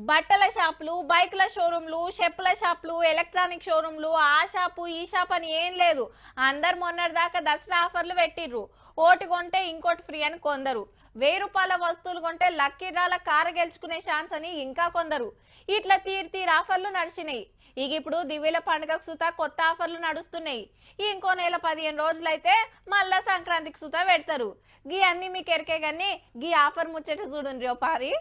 బట్టల షాపులు, బైకుల షోరూంలు, చెప్పుల షాపులు, ఎలక్ట్రానిక్ షోరూంలు, ఆ షాపు ఈ షాప్ అని ఏం లేదు. అందరు మొన్నటిదాకా దసరా ఆఫర్లు పెట్టిర్రు. ఓటి కొంటే ఇంకోటి ఫ్రీ అని కొందరు, 1000 రూపాయల వస్తువులు కొంటే లక్కీ డ్రాల కారు గెలుచుకునే ఛాన్స్ అని ఇంకా కొందరు. ఇట్లా తీరు ఆఫర్లు నడిచినాయి. ఇక ఇప్పుడు దివ్యల పండుగకు సుతా కొత్త ఆఫర్లు నడుస్తున్నాయి. ఇంకో నెల 15 రోజులైతే మళ్ళా సంక్రాంతికి సుతా పెడతారు. గీ అన్ని మీకు ఎరికే గానీ గీ ఆఫర్ ముచ్చట చూడండి ఓ పారి.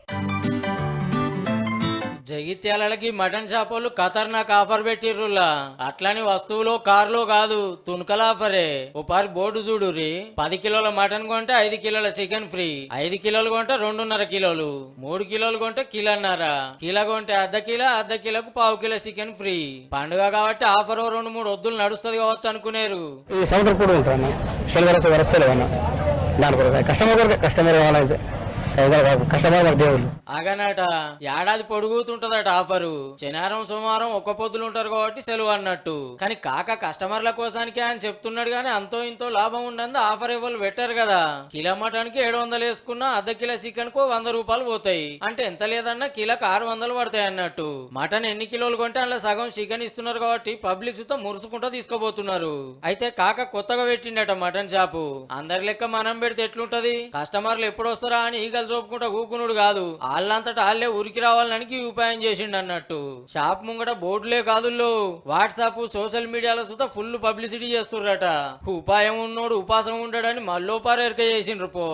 జగిత్యాలకి మటన్ షాపోళ్ళు ఖతర్నాక్ ఆఫర్ పెట్టిర్రులా. అట్లని వస్తువులో కారులో కాదు, తుణుకల ఆఫరే. ఓ పారి బోర్డు చూడుర్రి. 10 కిలోల మటన్ కొంటే 5 కిలోల చికెన్ ఫ్రీ, 5 కిలోలు కొంటే 2.5 కిలోలు, 3 కిలోలు కొంటే కిలోన్నర, కిలో కొంటే అర్ధ కిలోకు పావు కిలో చికెన్ ఫ్రీ. పండుగ కాబట్టి ఆఫర్ 2-3 వద్దులు నడుస్తుంది కావచ్చు అనుకునేరు. ఈ సంవత్సరం కూడా ఉంటాను కస్టమర్ కావాలంటే కస్టమర్ దేవుళ్ళు అగనట ఏడాది పొడుగుతుంటదట ఆఫరు. శనివారం సోమవారం ఒక్క పొద్దులు ఉంటారు కాబట్టి సెలవు అన్నట్టు. కానీ కాక కస్టమర్ల కోసానికి అని చెప్తున్నాడు గానీ అంతో ఇంతో లాభం ఉండదు ఆఫర్ ఇవ్వాలి పెట్టారు కదా. కిలో మటన్ కి 700 వేసుకున్నా అర్ధ కిలో చికెన్ కు 100 రూపాయలు పోతాయి. అంటే ఎంత లేదన్నా కిలోకి 600 పడతాయి అన్నట్టు. మటన్ ఎన్ని కిలోలు కొంటే అందులో సగం చికెన్ ఇస్తున్నారు కాబట్టి పబ్లిక్ సుతం మురుసుకుంటా తీసుకోబోతున్నారు. అయితే కాక కొత్తగా పెట్టిండట మటన్ షాపు. అందరి లెక్క మనం పెడితే ఎట్లుంటది, కస్టమర్లు ఎప్పుడు వస్తారా అని ఈగలు చూపుకుంటా కూకునుడు కాదు, వాళ్ళంతటా వాళ్ళే ఉరికి రావాలని ఉపాయం చేసిండు అన్నట్టు. షాప్ ముంగట బోర్డులే కాదుల్లో వాట్సాప్ సోషల్ మీడియాలో సుతా ఫుల్ పబ్లిసిటీ చేస్తుర్రట. ఉపాయం ఉన్నోడు ఉపాసం ఉండడని మళ్ళీ పారేరిక చేసిండ్రు పో.